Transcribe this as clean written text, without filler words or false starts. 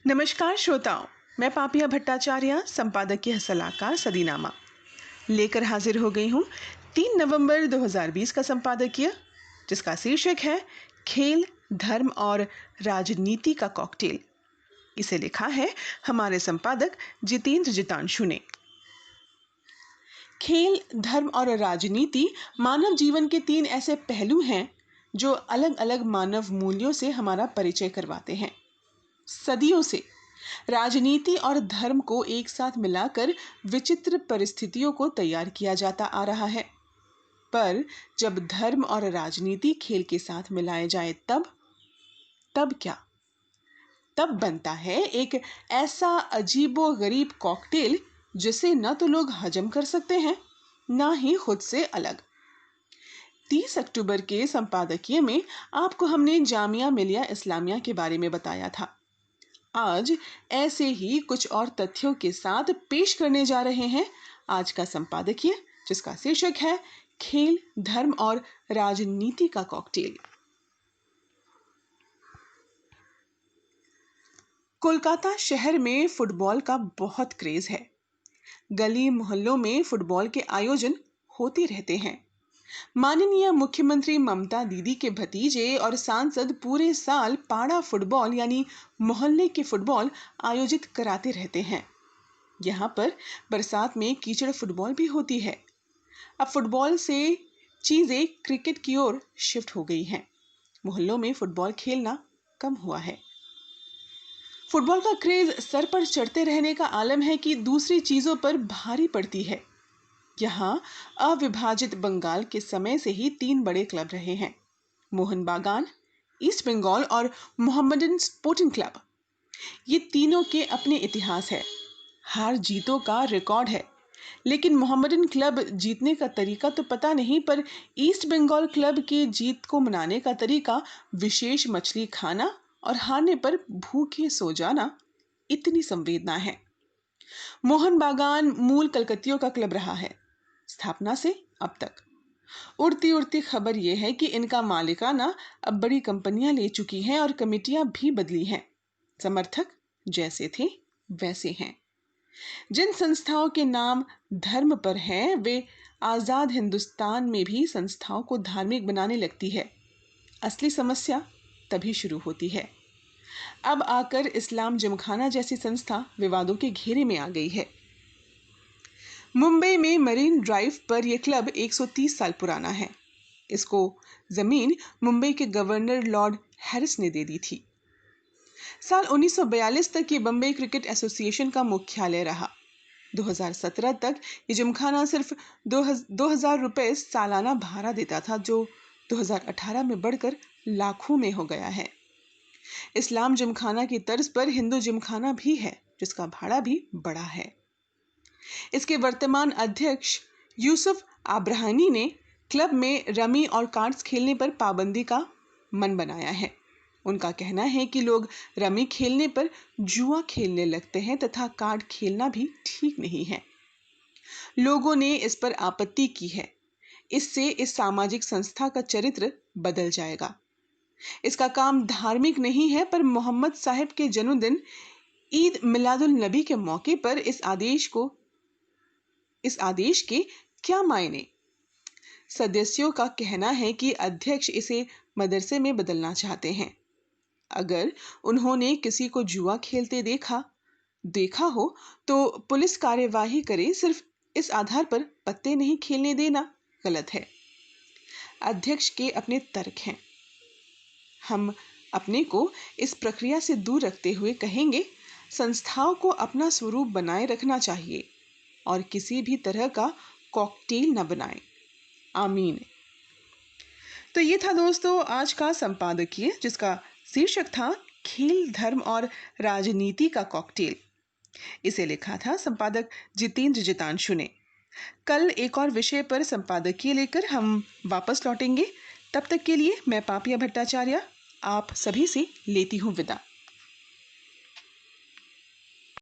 नमस्कार श्रोताओं, मैं पापिया भट्टाचार्य संपादकीय सलाहकार सदीनामा लेकर हाजिर हो गई हूँ 3 नवंबर 2020 का संपादकीय, जिसका शीर्षक है खेल, धर्म और राजनीति का कॉकटेल। इसे लिखा है हमारे संपादक जितेंद्र जितांशु ने। खेल, धर्म और राजनीति मानव जीवन के 3 ऐसे पहलू हैं जो अलग अलग मानव मूल्यों से हमारा परिचय करवाते हैं। सदियों से राजनीति और धर्म को एक साथ मिलाकर विचित्र परिस्थितियों को तैयार किया जाता आ रहा है। पर जब धर्म और राजनीति खेल के साथ मिलाए जाए तब क्या? तब बनता है एक ऐसा अजीबोगरीब कॉकटेल जिसे न तो लोग हजम कर सकते हैं, ना ही खुद से अलग। 30 अक्टूबर के संपादकीय में आपको हमने जामिया मिलिया इस्लामिया के बारे में बताया था। आज ऐसे ही कुछ और तथ्यों के साथ पेश करने जा रहे हैं आज का संपादकीय, जिसका शीर्षक है खेल, धर्म और राजनीति का कॉकटेल। कोलकाता शहर में फुटबॉल का बहुत क्रेज है। गली मोहल्लों में फुटबॉल के आयोजन होते रहते हैं। माननीय मुख्यमंत्री ममता दीदी के भतीजे और सांसद पूरे साल पाड़ा फुटबॉल यानी मोहल्ले के फुटबॉल आयोजित कराते रहते हैं। यहाँ पर बरसात में कीचड़ फुटबॉल भी होती है। अब फुटबॉल से चीजें क्रिकेट की ओर शिफ्ट हो गई हैं। मोहल्लों में फुटबॉल खेलना कम हुआ है। फुटबॉल का क्रेज सर पर चढ़ते रहने का आलम है कि दूसरी चीजों पर भारी पड़ती है। यहाँ अविभाजित बंगाल के समय से ही 3 बड़े क्लब रहे हैं: मोहन बागान, ईस्ट बंगाल और मोहम्मडन स्पोर्टिंग क्लब। ये तीनों के अपने इतिहास है, हार जीतों का रिकॉर्ड है। लेकिन मोहम्मडन क्लब जीतने का तरीका तो पता नहीं, पर ईस्ट बंगाल क्लब के जीत को मनाने का तरीका विशेष मछली खाना और हारने पर भूखे सो जाना, इतनी संवेदना है। मोहन बागान मूल कलकत्तियों का क्लब रहा है स्थापना से अब तक। उड़ती उड़ती खबर यह है कि इनका मालिकाना अब बड़ी कंपनियां ले चुकी हैं और कमेटियां भी बदली हैं। समर्थक जैसे थे वैसे हैं। जिन संस्थाओं के नाम धर्म पर हैं, वे आजाद हिंदुस्तान में भी संस्थाओं को धार्मिक बनाने लगती है। असली समस्या तभी शुरू होती है। अब आकर इस्लाम जिमखाना जैसी संस्था विवादों के घेरे में आ गई है। मुंबई में मरीन ड्राइव पर यह क्लब 130 साल पुराना है। इसको जमीन मुंबई के गवर्नर लॉर्ड हैरिस ने दे दी थी। साल 1942 तक ये बम्बई क्रिकेट एसोसिएशन का मुख्यालय रहा। 2017 तक ये जिमखाना सिर्फ 2000 रुपए सालाना भाड़ा देता था, जो 2018 में बढ़कर लाखों में हो गया है। इस्लाम जिमखाना की तर्ज पर हिंदू जिमखाना भी है, जिसका भाड़ा भी बड़ा है। इसके वर्तमान अध्यक्ष यूसुफ आब्राहनी ने क्लब में रमी और कार्ड्स खेलने पर पाबंदी का मन बनाया है। उनका कहना है कि लोग रमी खेलने पर जुआ खेलने लगते हैं तथा कार्ड खेलना भी ठीक नहीं है। लोगों ने इस पर आपत्ति की है। इससे इस सामाजिक संस्था का चरित्र बदल जाएगा। इसका काम धार्मिक नहीं है, पर मोहम्मद साहब के जन्मदिन ईद मिलादुल नबी के मौके पर इस आदेश के क्या मायने? सदस्यों का कहना है कि अध्यक्ष इसे मदरसे में बदलना चाहते हैं। अगर उन्होंने किसी को जुआ खेलते देखा हो तो पुलिस कार्यवाही करे। सिर्फ इस आधार पर पत्ते नहीं खेलने देना गलत है। अध्यक्ष के अपने तर्क हैं। हम अपने को इस प्रक्रिया से दूर रखते हुए कहेंगे, संस्थाओं को अपना स्वरूप बनाए रखना चाहिए और किसी भी तरह का कॉकटेल न बनाएं। आमीन। तो ये था दोस्तों आज का संपादकीय, जिसका शीर्षक था खेल, धर्म और राजनीति का कॉकटेल। इसे लिखा था संपादक जितेंद्र जितांशु ने। कल एक और विषय पर संपादकीय लेकर हम वापस लौटेंगे। तब तक के लिए मैं पापिया भट्टाचार्य आप सभी से लेती हूँ विदा।